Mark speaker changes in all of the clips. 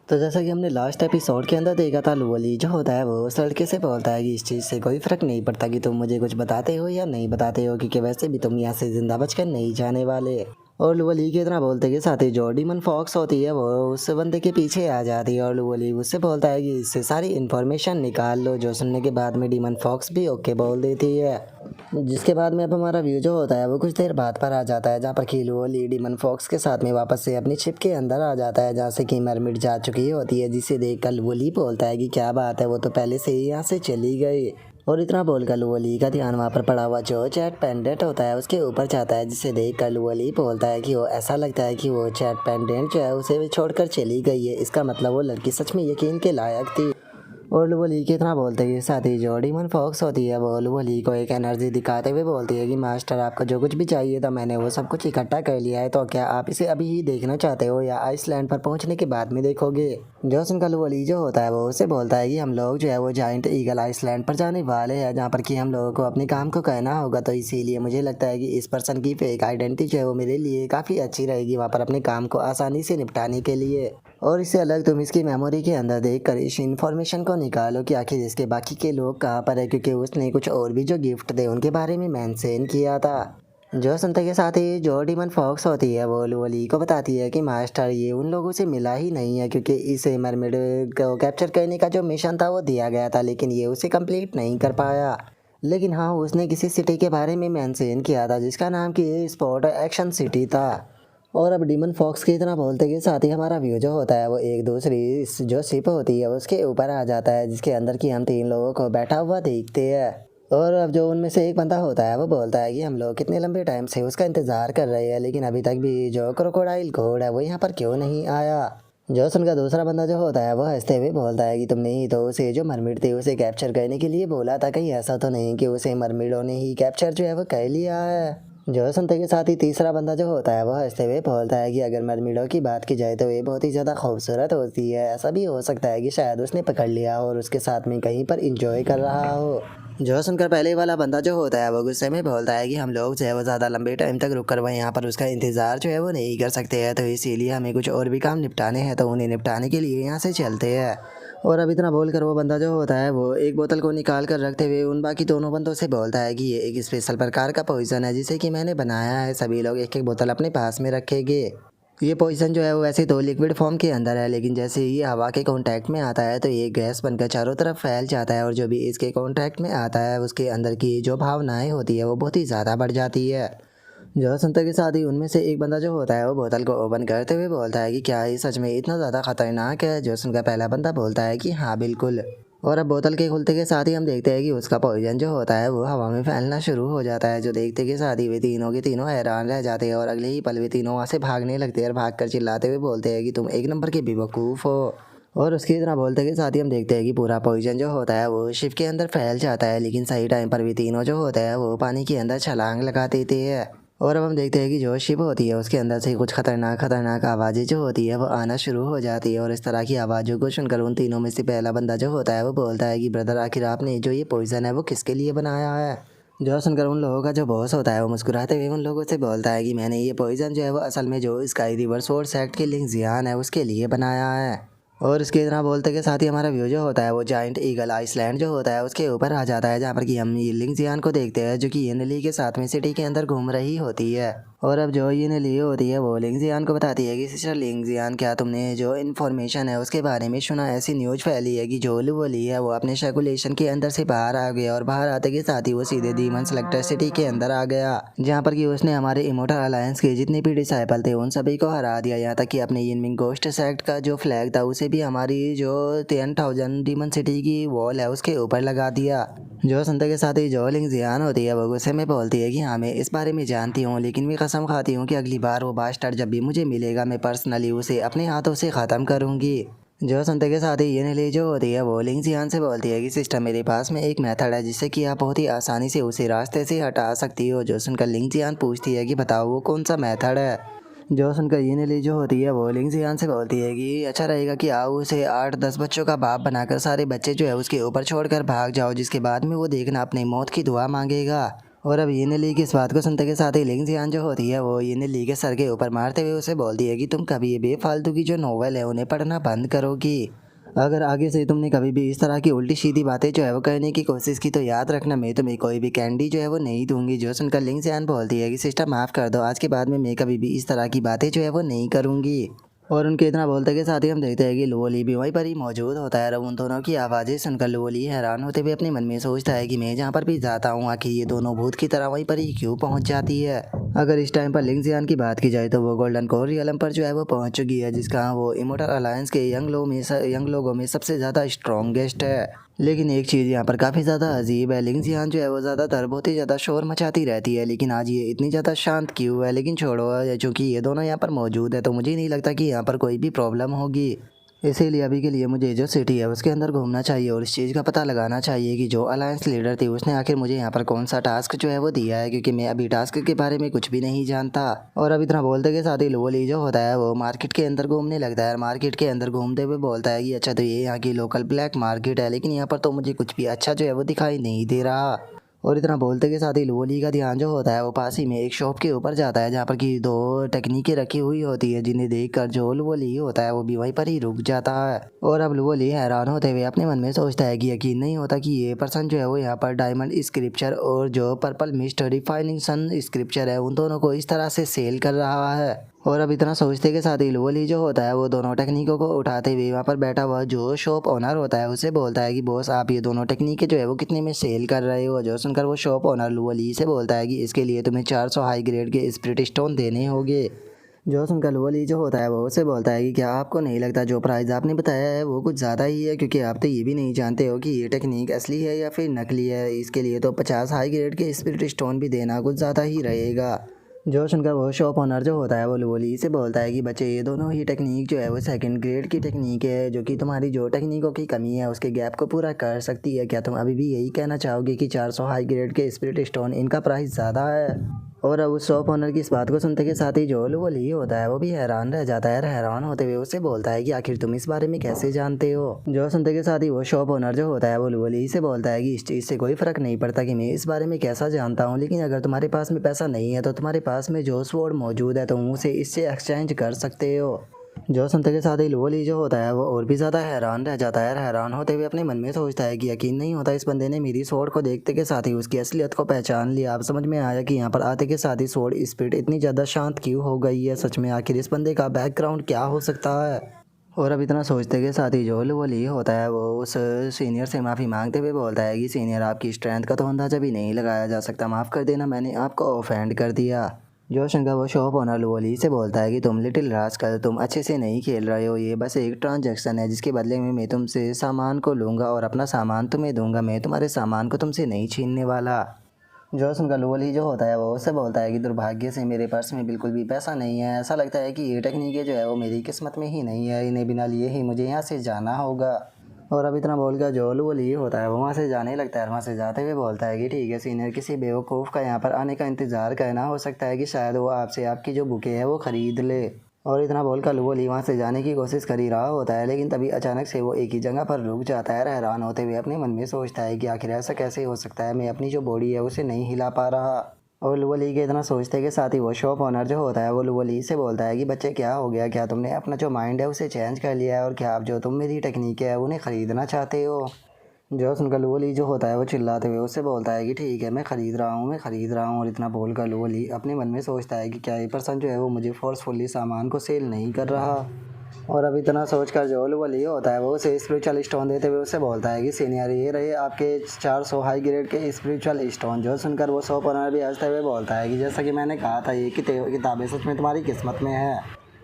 Speaker 1: तो जैसा कि हमने लास्ट एपिसोड के अंदर देखा था, लुवली जो होता है वो उस लड़के से बोलता है कि इस चीज़ से कोई फ़र्क नहीं पड़ता कि तुम मुझे कुछ बताते हो या नहीं बताते हो, क्योंकि वैसे भी तुम यहाँ से ज़िंदा बचकर नहीं जाने वाले। और लुवली के इतना बोलते के साथ ही जो डीमन फॉक्स होती है वो उस बंदे के पीछे आ जाती है और लुवली उससे बोलता है कि इससे सारी इन्फॉर्मेशन निकाल लो, जो सुनने के बाद में डीमन फॉक्स भी ओके बोल देती है। जिसके बाद में अब हमारा व्यू जो होता है वो कुछ देर बाद पर आ जाता है, जहाँ पर कि लुवली डीमन फॉक्स के साथ में वापस से अपनी शिप के अंदर आ जाता है, जहाँ से कि मरमिड जा चुकी होती है, जिसे देख कर लुवली बोलता है कि क्या बात है, वो तो पहले से ही यहाँ से चली गई। और इतना बोलकर लुवली का ध्यान वहाँ पर पड़ा हुआ जो चैट पेंडेंट होता है उसके ऊपर जाता है, जिसे देख कर लुवली बोलता है कि वो ऐसा लगता है कि वो चैट पेंडेंट जो है उसे छोड़कर चली गई है। इसका मतलब वो लड़की सच में यकीन के लायक थी। और लुवली के इतना बोलते ही साथ ही जो डीमन फॉक्स होती है वो लुवली को एक एनर्जी दिखाते हुए बोलती है कि मास्टर, आपको जो कुछ भी चाहिए था मैंने वो सब कुछ इकट्ठा कर लिया है, तो क्या आप इसे अभी ही देखना चाहते हो या आइसलैंड पर पहुंचने के बाद में देखोगे। जो सुनकर लुवली जो होता है वो उसे बोलता है कि हम लोग जो है वो जाइंट ईगल आइसलैंड पर जाने वाले हैं, जहाँ पर कि हम लोगों को अपने काम को कहना होगा, तो इसीलिए मुझे लगता है कि इस पर्सन की फेक आइडेंटिटी जो है वो मेरे लिए काफ़ी अच्छी रहेगी वहाँ पर अपने काम को आसानी से निपटाने के लिए। और इससे अलग तुम इसकी मेमोरी के अंदर देखकर इस इन्फॉर्मेशन को निकालो कि आखिर इसके बाकी के लोग कहाँ पर है, क्योंकि उसने कुछ और भी जो गिफ्ट थे उनके बारे में मेंशन किया था। जो सुनते के साथ ही जो डीमन फॉक्स होती है वो लुवली को बताती है कि मास्टर, ये उन लोगों से मिला ही नहीं है, क्योंकि इसे मरमेड को कैप्चर करने का जो मिशन था वो दिया गया था, लेकिन ये उसे कंप्लीट नहीं कर पाया। लेकिन हाँ, उसने किसी सिटी के बारे में मेंशन किया था जिसका नाम कि स्पॉट एक्शन सिटी था। और अब डीमन फॉक्स की तरह बोलते के साथ ही हमारा व्यू जो होता है वो एक दूसरी जो शिप होती है उसके ऊपर आ जाता है, जिसके अंदर की हम तीन लोगों को बैठा हुआ देखते हैं। और अब जो उनमें से एक बंदा होता है वो बोलता है कि हम लोग कितने लंबे टाइम से उसका इंतज़ार कर रहे हैं, लेकिन अभी तक भी जो क्रोकोडाइल घोड़ है वो यहाँ पर क्यों नहीं आया। जो का दूसरा बंदा जो होता है वो हंसते हुए बोलता है कि तुमने ही तो उसे जो मरमिड थी उसे कैप्चर करने के लिए बोला था, कहीं ऐसा तो नहीं कि उसे मरमिडों ने ही कैप्चर जो है वो कर लिया है। जो सुनते के साथ ही तीसरा बंदा जो होता है वह हंसते हुए बोलता है कि अगर मरमिडों की बात की जाए तो ये बहुत ही ज़्यादा खूबसूरत होती है, ऐसा भी हो सकता है कि शायद उसने पकड़ लिया हो और उसके साथ में कहीं पर इंजॉय कर रहा हो। जो सुनकर पहले वाला बंदा जो होता है वो गुस्से में बोलता है कि हम लोग जो है वो ज़्यादा लंबे टाइम तक रुक कर वह यहाँ पर उसका इंतज़ार जो है वो नहीं कर सकते हैं, तो इसीलिए हमें कुछ और भी काम निपटाने हैं, तो उन्हें निपटाने के लिए यहाँ से चलते हैं। और अब इतना बोलकर वो बंदा जो होता है वो एक बोतल को निकाल कर रखते हुए उन बाकी दोनों बंदों से बोलता है कि ये एक स्पेशल प्रकार का पॉइजन है जिसे कि मैंने बनाया है, सभी लोग एक एक बोतल अपने पास में रखेंगे। ये पॉइजन जो है वो वैसे तो लिक्विड फॉर्म के अंदर है, लेकिन जैसे ही हवा के कांटेक्ट में आता है तो ये गैस बनकर चारों तरफ फैल जाता है, और जो भी इसके कांटेक्ट में आता है उसके अंदर की जो भावनाएं होती है वो बहुत ही ज़्यादा बढ़ जाती है। जो सुनते के साथ ही उनमें से एक बंदा जो होता है वो बोतल को ओपन करते हुए बोलता है कि क्या ये सच में इतना ज़्यादा खतरनाक है। जो सुनकर पहला बंदा बोलता है कि हाँ बिल्कुल। और अब बोतल के खुलते के साथ ही हम देखते हैं कि उसका पॉइजन जो होता है वो हवा में फैलना शुरू हो जाता है। जो देखते के साथ ही वे तीनों के तीनों हैरान रह जाते हैं और अगले ही पल वे तीनों वहाँ से भागने लगते हैं और भाग कर चिल्लाते हुए बोलते हैं कि तुम एक नंबर के बेवकूफ़ हो। और उसकी तरह बोलते के साथ ही हम देखते हैं कि पूरा पॉइजन जो होता है वो शिप के अंदर फैल जाता है, लेकिन सही टाइम पर वे तीनों जो होते हैं वो पानी के अंदर छलांग लगा देते हैं। और अब हम देखते हैं कि जो शिप होती है उसके अंदर से कुछ खतरनाक खतरनाक आवाज़ें जो होती है वो आना शुरू हो जाती है, और इस तरह की आवाज़ों को सुनकर उन तीनों में से पहला बंदा जो होता है वो बोलता है कि ब्रदर, आखिर आपने जो ये पॉइजन है वो किसके लिए बनाया है। जो सुनकर उन लोगों का जो बॉस होता है वो मुस्कुराते हुए उन लोगों से बोलता है कि मैंने ये पॉइजन जो है वो असल में जो स्काई रिवर सोर्स सेक्ट के लिंक जियान है उसके लिए बनाया है। और इसके तरह बोलते के साथ ही हमारा व्यू जो होता है वो जाइंट ईगल आइसलैंड जो होता है उसके ऊपर आ जाता है, जहाँ पर कि हम यिलिंग जियान को देखते हैं जो कि येनली के साथ में सिटी के अंदर घूम रही होती है। और अब जो येनली होती है वो लिंग जियान को बताती है कि सिस्टर लिंग जियान, क्या तुमने जो इन्फॉर्मेशन है उसके बारे में सुना। ऐसी न्यूज फैली है कि जो लुवली है वो अपने सर्कुलेशन के अंदर से बाहर आ गया और बाहर आते के साथ ही वो सीधे डीमन सेलेक्टर सिटी के अंदर आ गया, जहाँ पर कि उसने हमारे इमोर्टल अलायंस के जितने भी डिसाइपल थे उन सभी को हरा दिया, यहाँ तक कि अपने यिनमिंग गोस्ट सेक्ट का जो फ्लैग था उसे भी हमारी जो 10,000 डीमन सिटी की वॉल है उसके ऊपर लगा दिया। जो सुनते के साथ ही जो लिंग जियान होती है वो गुस्से में बोलती है कि हाँ मैं इस बारे में जानती हूँ, लेकिन मैं कसम खाती हूँ कि अगली बार वो बास्टर्ड जब भी मुझे मिलेगा मैं पर्सनली उसे अपने हाथों से ख़त्म करूँगी। जो सुनते के साथ ही ये नीली जो होती है वो लिंग जियान से बोलती है कि सिस्टर, मेरे पास में एक मेथड है जिससे कि आप बहुत ही आसानी से उसे रास्ते से हटा सकती हो। जो सुनकर लिंग जियान पूछती है कि बताओ वो कौन सा मेथड है। जो सुनकर ये नीली जो होती है वो लिंग जियान से बोलती है कि अच्छा रहेगा कि आओ उसे 8-10 बच्चों का बाप बनाकर सारे बच्चे जो है उसके ऊपर छोड़कर भाग जाओ, जिसके बाद में वो देखना अपनी मौत की दुआ मांगेगा। और अब ये ली की इस बात को सुनते के साथ ही लिंग जियान जो होती है वो ये ली के सर के ऊपर मारते हुए उसे बोलती है कि तुम कभी ये बेफालतू की जो नॉवेल है उन्हें पढ़ना बंद करोगी। अगर आगे से तुमने कभी भी इस तरह की उल्टी सीधी बातें जो है वो कहने की कोशिश की तो याद रखना मैं तुम्हें कोई भी कैंडी जो है वो नहीं दूंगी। जो सुनकर लिंग जियान बोलती है कि सिस्टर माफ़ कर दो, आज के बाद में मैं कभी भी इस तरह की बातें जो है वो नहीं करूँगी। और उनके इतना बोलते के साथ ही हम देखते हैं कि लुओली भी वहीं पर ही मौजूद होता है। और उन दोनों की आवाज़ें सुनकर लुओली हैरान होते हुए अपने मन में सोचता है कि मैं जहाँ पर भी जाता हूँ आखिर ये दोनों भूत की तरह वहीं पर ही क्यों पहुँच जाती है। अगर इस टाइम पर लिंग जियान की बात की जाए तो वो गोल्डन कोर रियलम पर जो है वो पहुँच चुकी है, जिसका वो इमोर्टल अलायंस के यंग लोगों में सबसे ज़्यादा स्ट्रॉन्गेस्ट है। लेकिन एक चीज़ यहाँ पर काफ़ी ज़्यादा अजीब है, लिंग जियान जो है वो ज़्यादातर बहुत ही ज़्यादा शोर मचाती रहती है, लेकिन आज ये इतनी ज़्यादा शांत क्यों है। लेकिन छोड़ो, चूँकि ये दोनों यहाँ पर मौजूद है तो मुझे नहीं लगता कि यहाँ पर कोई भी प्रॉब्लम होगी। इसीलिए अभी के लिए मुझे जो सिटी है उसके अंदर घूमना चाहिए और इस चीज़ का पता लगाना चाहिए कि जो अलायंस लीडर थी उसने आखिर मुझे यहाँ पर कौन सा टास्क जो है वो दिया है, क्योंकि मैं अभी टास्क के बारे में कुछ भी नहीं जानता। और अब इतना बोलते के साथ ही लुओली जो होता है वो मार्केट के अंदर घूमने लगता है। मार्केट के अंदर घूमते हुए बोलता है कि अच्छा तो ये यहाँ की लोकल ब्लैक मार्केट है, लेकिन यहाँ पर तो मुझे कुछ भी अच्छा जो है वो दिखाई नहीं दे रहा। और इतना बोलते के साथ ही लुओली का ध्यान जो होता है वो पास ही में एक शॉप के ऊपर जाता है जहाँ पर की दो टेक्निकें रखी हुई होती है, जिन्हें देखकर जो लुओली होता है वो भी वहीं पर ही रुक जाता है। और अब लुओली हैरान होते हुए अपने मन में सोचता है कि यकीन नहीं होता कि ये पर्सन जो है वो यहाँ पर डायमंड स्क्रिप्चर और जो पर्पल मिस्ट डिफाइनिंग सन स्क्रिप्चर है उन दोनों को इस तरह से सेल कर रहा है। और अब इतना सोचते के साथ ही लुओली जो होता है वो दोनों टेक्निकों को उठाते हुए वहाँ पर बैठा हुआ जो शॉप ओनर होता है उसे बोलता है कि बॉस आप ये दोनों टेक्निकें जो है वो कितने में सेल कर रहे हो। जो सुनकर वो शॉप ओनर लुओली से बोलता है कि इसके लिए तुम्हें 400 हाई ग्रेड के स्पिरिट स्टोन देने होंगे। जो सुनकर लुओली जो होता है वो उसे बोलता है कि क्या आपको नहीं लगता जो प्राइस आपने बताया है वो कुछ ज़्यादा ही है, क्योंकि आप तो ये भी नहीं जानते हो कि ये टेक्निक असली है या फिर नकली है। इसके लिए तो 50 हाई ग्रेड के स्पिरिट स्टोन भी देना कुछ ज़्यादा ही रहेगा। जो सुनकर वो शॉप ओनर जो होता है वो लुओली से बोलता है कि बच्चे ये दोनों ही टेक्निक जो है वो सेकंड ग्रेड की टेक्निक है, जो कि तुम्हारी जो टेक्निकों की कमी है उसके गैप को पूरा कर सकती है। क्या तुम अभी भी यही कहना चाहोगे कि 400 हाई ग्रेड के स्पिरिट स्टोन इनका प्राइस ज़्यादा है। और अब उस शॉप ओनर की इस बात को सुनते के साथ ही जो लुओली होता है वो भी हैरान रह जाता है। हैरान होते हुए उससे बोलता है कि आखिर तुम इस बारे में कैसे जानते हो। जो सुनते के साथ ही वो शॉप ओनर जो होता है वो लुओली से बोलता है कि इस चीज़ से कोई फ़र्क नहीं पड़ता कि मैं इस बारे में कैसा जानता हूँ, लेकिन अगर तुम्हारे पास में पैसा नहीं है तो तुम्हारे पास में जो स्वॉर्ड मौजूद है तुम उसे इससे एक्सचेंज कर सकते हो। जो सुनते के साथ ही लुओली जो होता है वो और भी ज़्यादा हैरान रह जाता है। हैरान होते हुए अपने मन में सोचता है कि यकीन नहीं होता इस बंदे ने मेरी स्वॉर्ड को देखते के साथ ही उसकी असलियत को पहचान लिया। अब समझ में आया कि यहाँ पर आते के साथ ही स्वॉर्ड स्पिरिट इतनी ज़्यादा शांत क्यों हो गई है। सच में आखिर इस बंदे का बैकग्राउंड क्या हो सकता है। और अब इतना सोचते के साथ ही जो लुओली होता है वो उस सीनियर से माफ़ी मांगते हुए बोलता है कि सीनियर आपकी स्ट्रेंथ का तो अंदाज़ा भी नहीं लगाया जा सकता, माफ़ कर देना मैंने आपको ऑफेंड कर दिया। जो शंकर वो शॉप ओनर लुओली से बोलता है कि तुम लिटिल रास्कल तुम अच्छे से नहीं खेल रहे हो, ये बस एक ट्रांजैक्शन है जिसके बदले में मैं तुमसे सामान को लूँगा और अपना सामान तुम्हें दूंगा, मैं तुम्हारे सामान को तुमसे नहीं छीनने वाला। जो सुनकर लुओली जो होता है वो उससे बोलता है कि दुर्भाग्य से मेरे पर्स में बिल्कुल भी पैसा नहीं है, ऐसा लगता है कि ये टेक्निक जो है वो मेरी किस्मत में ही नहीं है, इन्हें बिना लिए ही मुझे यहाँ से जाना होगा। और अब इतना बोल कर जो लुओली होता है वो वहाँ से जाने लगता है। वहाँ से जाते हुए बोलता है कि ठीक है सीनियर, किसी बेवकूफ़ का यहाँ पर आने का इंतज़ार करना, हो सकता है कि शायद वो आपसे आपकी जो बुके है वो ख़रीद ले। और इतना बोलकर लुओली वहाँ से जाने की कोशिश कर ही रहा होता है, लेकिन तभी अचानक से वो एक ही जगह पर रुक जाता है। हैरान होते हुए अपने मन में सोचता है कि आखिर ऐसा कैसे हो सकता है, मैं अपनी जो बॉडी है उसे नहीं हिला पा रहा। और लुओली के इतना सोचते के साथ ही वो शॉप ओनर जो होता है वो लुओली से बोलता है कि बच्चे क्या हो गया, क्या तुमने अपना जो माइंड है उसे चेंज कर लिया है और क्या आप जो तुम मेरी टेक्निक है उन्हें ख़रीदना चाहते हो। जो सुनकर लुओली जो होता है वो चिल्लाते हुए उससे बोलता है कि ठीक है मैं ख़रीद रहा हूँ, मैं ख़रीद रहा हूँ। और इतना बोलकर लुओली अपने मन में सोचता है कि क्या ये पर्सन जो है वो मुझे फोर्सफुली सामान को सेल नहीं कर रहा। और अब इतना सोचकर जो लुओली होता है वो उसे स्पिरिचुअल स्टोन देते हुए उससे बोलता है कि सीनियर ये रहे आपके 400 हाई ग्रेड के स्पिरिचुअल स्टोन। जो सुनकर वो शॉप ओनर भी हंसते हुए बोलता है कि जैसा कि मैंने कहा था ये किताबें सच में तुम्हारी किस्मत में है।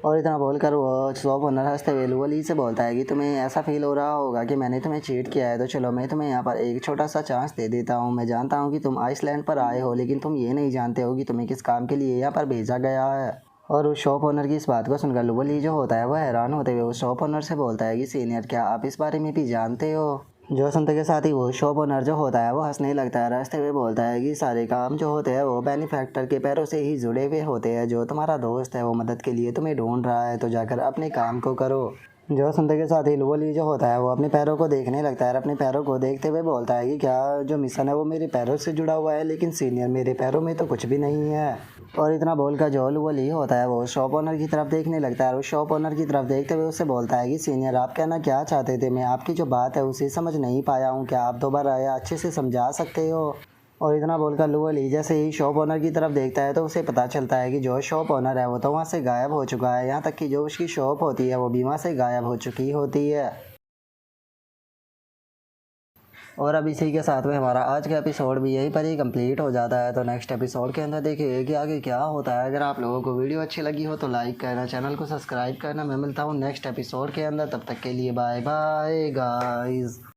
Speaker 1: और इतना बोलकर वो शॉप ओनर हंसते हुए लुओली से बोलता है कि तुम्हें ऐसा फील हो रहा होगा कि मैंने तुम्हें चीट किया है, तो चलो मैं तुम्हें यहाँ पर एक छोटा सा चांस दे देता हूँ। मैं जानता हूँ कि तुम आइसलैंड पर आए हो, लेकिन तुम ये नहीं जानते हो कि तुम्हें किस काम के लिए यहाँ पर भेजा गया है। और उस शॉप ओनर की इस बात को सुनकर लुओली जो होता है वो हैरान होते हुए उस शॉप ओनर से बोलता है कि सीनियर क्या आप इस बारे में भी जानते हो। जो सुनते के साथ ही वो शॉप ओनर जो होता है वो हंसने लगता है, हंसते हुए बोलता है कि सारे काम जो होते हैं वो बेनिफैक्टर के पैरों से ही जुड़े हुए होते हैं। जो तुम्हारा दोस्त है वो मदद के लिए तुम्हें ढूंढ रहा है, तो जाकर अपने काम को करो। जो सुनते के साथ ही लुवली जो होता है वो अपने पैरों को देखने लगता है और अपने पैरों को देखते हुए बोलता है कि क्या जो मिशन है वो मेरे पैरों से जुड़ा हुआ है, लेकिन सीनियर मेरे पैरों में तो कुछ भी नहीं है। और इतना बोलकर जो लुवली होता है वो शॉप ओनर की तरफ देखने लगता है और उस शॉप ओनर की तरफ देखते हुए उससे बोलता है कि सीनियर आप कहना क्या चाहते थे, मैं आपकी जो बात है उसे समझ नहीं पाया हूँ, क्या आप दोबारा अच्छे से समझा सकते हो। और इतना बोलकर लुवली जैसे ही शॉप ओनर की तरफ देखता है तो उसे पता चलता है कि जो शॉप ओनर है वो तो वहाँ से गायब हो चुका है, यहाँ तक कि जो उसकी शॉप होती है वो भी वहाँ से गायब हो चुकी होती है। और अब इसी के साथ में हमारा आज का एपिसोड भी यहीं पर ही कंप्लीट हो जाता है। तो नेक्स्ट एपिसोड के अंदर देखिए कि आगे क्या होता है। अगर आप लोगों को वीडियो अच्छी लगी हो तो लाइक करना, चैनल को सब्सक्राइब करना। मैं मिलता हूँ नेक्स्ट एपिसोड के अंदर, तब तक के लिए बाय बाय गाइस।